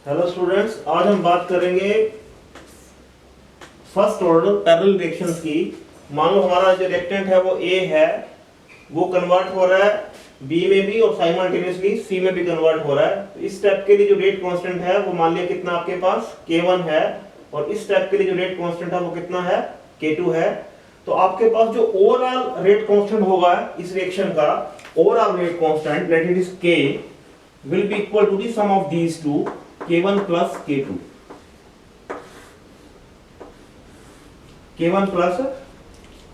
Hello students, आज हम बात करेंगे फर्स्ट ऑर्डर पैरेलल रिएक्शंस की। मान लो हमारा जो रिएक्टेंट है वो ए है, वो कन्वर्ट हो रहा है बी में भी और साइमल्टेनियसली सी में भी कन्वर्ट हो रहा है। तो इस स्टेप के लिए जो रेट कांस्टेंट है वो मान लिया कितना आपके पास K1 है, और इस स्टेप के लिए जो रेट कांस्टेंट है वो कितना है K2 है। तो आपके पास जो ओवरऑल रेट कांस्टेंट होगा इस रिएक्शन का, overall rate constant let it is K will be equal to the sum of these two, K1 plus K2, K1 plus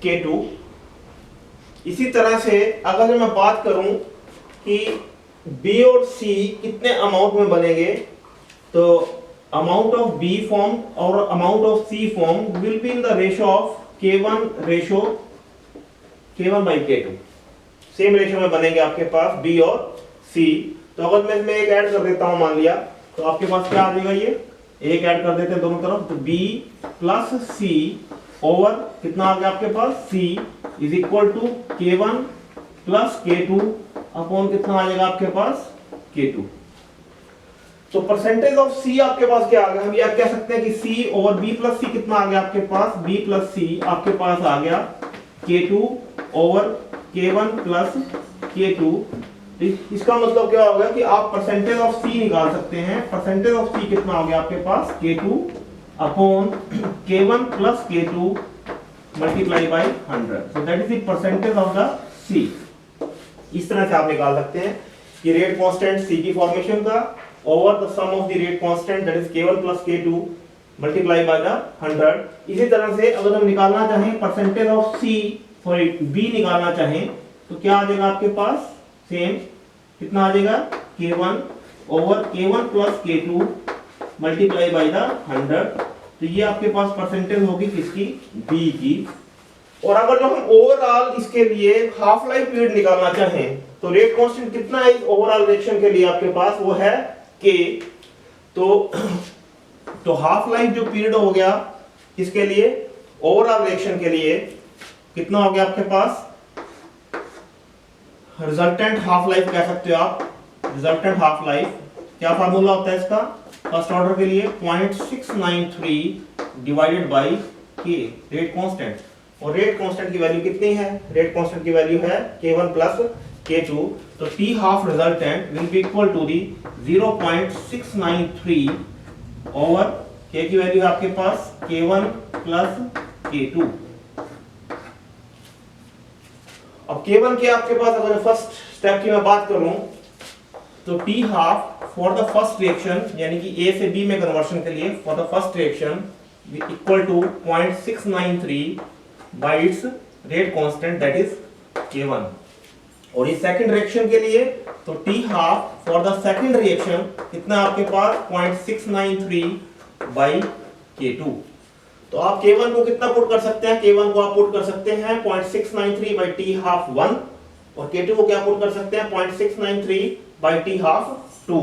K2। इसी तरह से अगर मैं बात करूं कि B और C कितने अमाउंट में बनेंगे, तो अमाउंट ऑफ B फॉर्म और amount of C form will be in the ratio of K1 by K2। Same ratio में बनेंगे आपके पास B और C। तो अगर मैं इसमें एक ऐड कर देता हूं मान लिया, तो आपके पास क्या आ जाएगा, ये एक ऐड कर देते हैं दोनों तरफ, तो B प्लस C ओवर कितना आ गया आपके पास C is equal to K1 plus K2 upon कितना आ जाएगा आपके पास K2। तो परसेंटेज ऑफ C आपके पास क्या आ गया, हम यह कह सकते हैं कि C over B plus C कितना आ गया आपके पास, B प्लस C आपके पास आ गया K2 over K1 plus K2। इसका मतलब क्या होगा कि आप परसेंटेज ऑफ C निकाल सकते हैं। परसेंटेज ऑफ C कितना हो गया आपके पास K2 upon K1 plus K2 multiply by 100। So that is the percentage of the C। इस तरह से आप निकाल सकते हैं कि रेट कांस्टेंट C की फॉर्मेशन का over the sum of the rate constant that is K1 plus K2 multiply by the 100। इसी तरह से अगर हम निकालना चाहें percentage of C sorry B निकालना चाहें, तो क्या आ जाएगा आपके पास, सेम कितना आ जाएगा K1 over K1 plus K2 multiply by the 100। तो ये आपके पास परसेंटेज होगी किसकी, B की। और अगर जो हम ओवरऑल इसके लिए हाफ लाइफ पीरियड निकालना चाहें, तो रेट कांस्टेंट कितना है इस ओवरऑल रिएक्शन के लिए आपके पास, वो है K। तो हाफ लाइफ जो पीरियड हो गया इसके लिए, ओवरऑल रिएक्शन के लिए कितना हो गया आपके पास, रिजल्टेंट हाफ लाइफ कह सकते हो आप। रिजल्टेंट हाफ लाइफ क्या फार्मूला होता है इसका, फर्स्ट ऑर्डर के लिए 0.693 divided by K rate constant. और रेट कांस्टेंट की वैल्यू कितनी है, रेट कांस्टेंट की वैल्यू है K1 प्लस K2। तो T half resultant will be equal to the 0.693 over K की वैल्यू है आपके पास K1 प्लस K2। अब K1 के आपके पास अगर फर्स्ट स्टेप की मैं बात करूं, तो T half for the first reaction यानी कि A से B में कन्वर्शन के लिए for the first reaction equal to 0.693 by its rate constant that is K1। और इस सेकंड रिएक्शन के लिए तो T half for the second reaction कितना आपके पास 0.693 बाय K2। तो आप K1 को कितना पुट कर सकते हैं, K1 को आप पुट कर सकते हैं 0.693 बाई T हाफ 1, और K2 को क्या पुट कर सकते हैं 0.693 बाई T हाफ 2।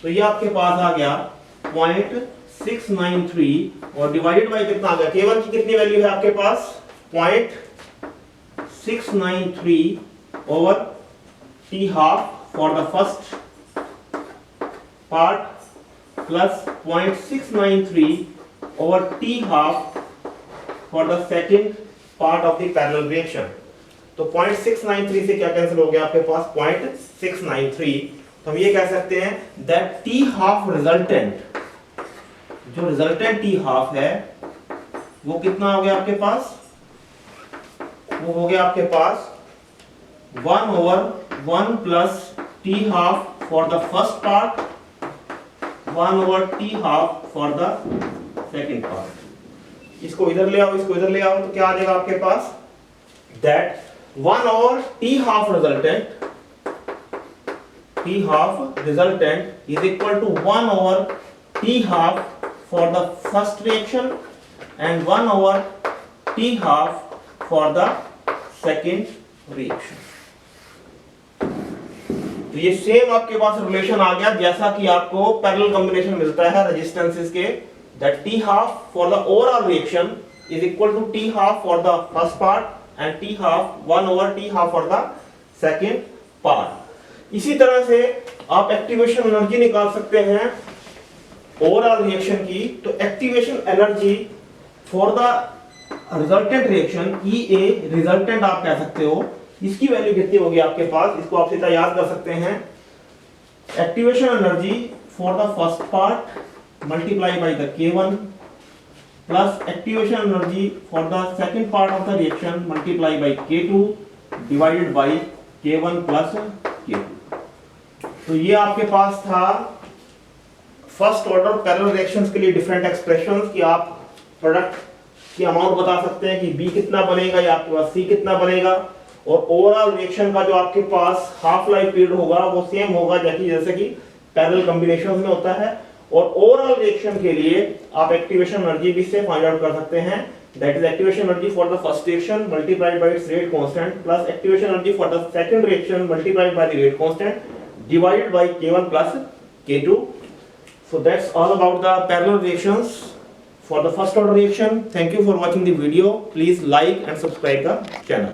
तो ये आपके पास आ गया 0.693 और डिवाइडेड बाई कितना आ गया, K1 की कितनी वैल्यू है आपके पास 0.693 over T half for the first part plus 0.693 over T half for the second part of the parallel reaction। तो 0.693 से क्या कैंसिल हो गया आपके पास 0.693। तो हम ये कह सकते हैं that T half resultant, जो रिजल्टेंट T half है वो कितना हो गया आपके पास, वो हो गया आपके पास 1 over 1 plus T half for the first part, 1 over T half for the second part. इसको इधर ले आओ, इसको इधर ले आओ, तो क्या आ जाएगा आपके पास, that 1 over T half resultant, T half resultant is equal to 1 over T half for the first reaction and 1 over T half for the second reaction. तो ये सेम आपके पास रिलेशन आ गया जैसा कि आपको पैरेलल कॉम्बिनेशन मिलता है रेजिस्टेंसेस के, that T half for the overall reaction is equal to T half for the first part and T half 1 over T half for the second part। इसी तरह से आप एक्टिवेशन एनर्जी निकाल सकते हैं ओवरऑल रिएक्शन की, तो activation energy for the resultant reaction, EA resultant आप कह सकते हो, इसकी वैल्यू कितनी होगी आपके पास, इसको आप सीधा याद कर सकते हैं। Activation energy for the first part multiply by the K1 plus activation energy for the second part of the reaction multiply by K2 divided by K1 plus K2। तो ये आपके पास था फर्स्ट ऑर्डर पैरेलल रिएक्शंस के लिए different expressions कि आप product की amount बता सकते हैं कि B कितना बनेगा या आपके पास C कितना बनेगा, और ओवरऑल रिएक्शन का जो आपके पास हाफ लाइफ पीरियड होगा वो सेम होगा जैसे कि पैरेलल कॉम्बिनेशंस में होता है। और ओवरऑल रिएक्शन के लिए आप एक्टिवेशन एनर्जी भी से फाइंड आउट कर सकते हैं, that is activation energy for the first reaction multiplied by its rate constant plus activation energy for the second reaction multiplied by the rate constant divided by K1 plus K2। So that's all about the parallel reactions for the first order reaction. Thank you for watching the video. Please like and subscribe the channel.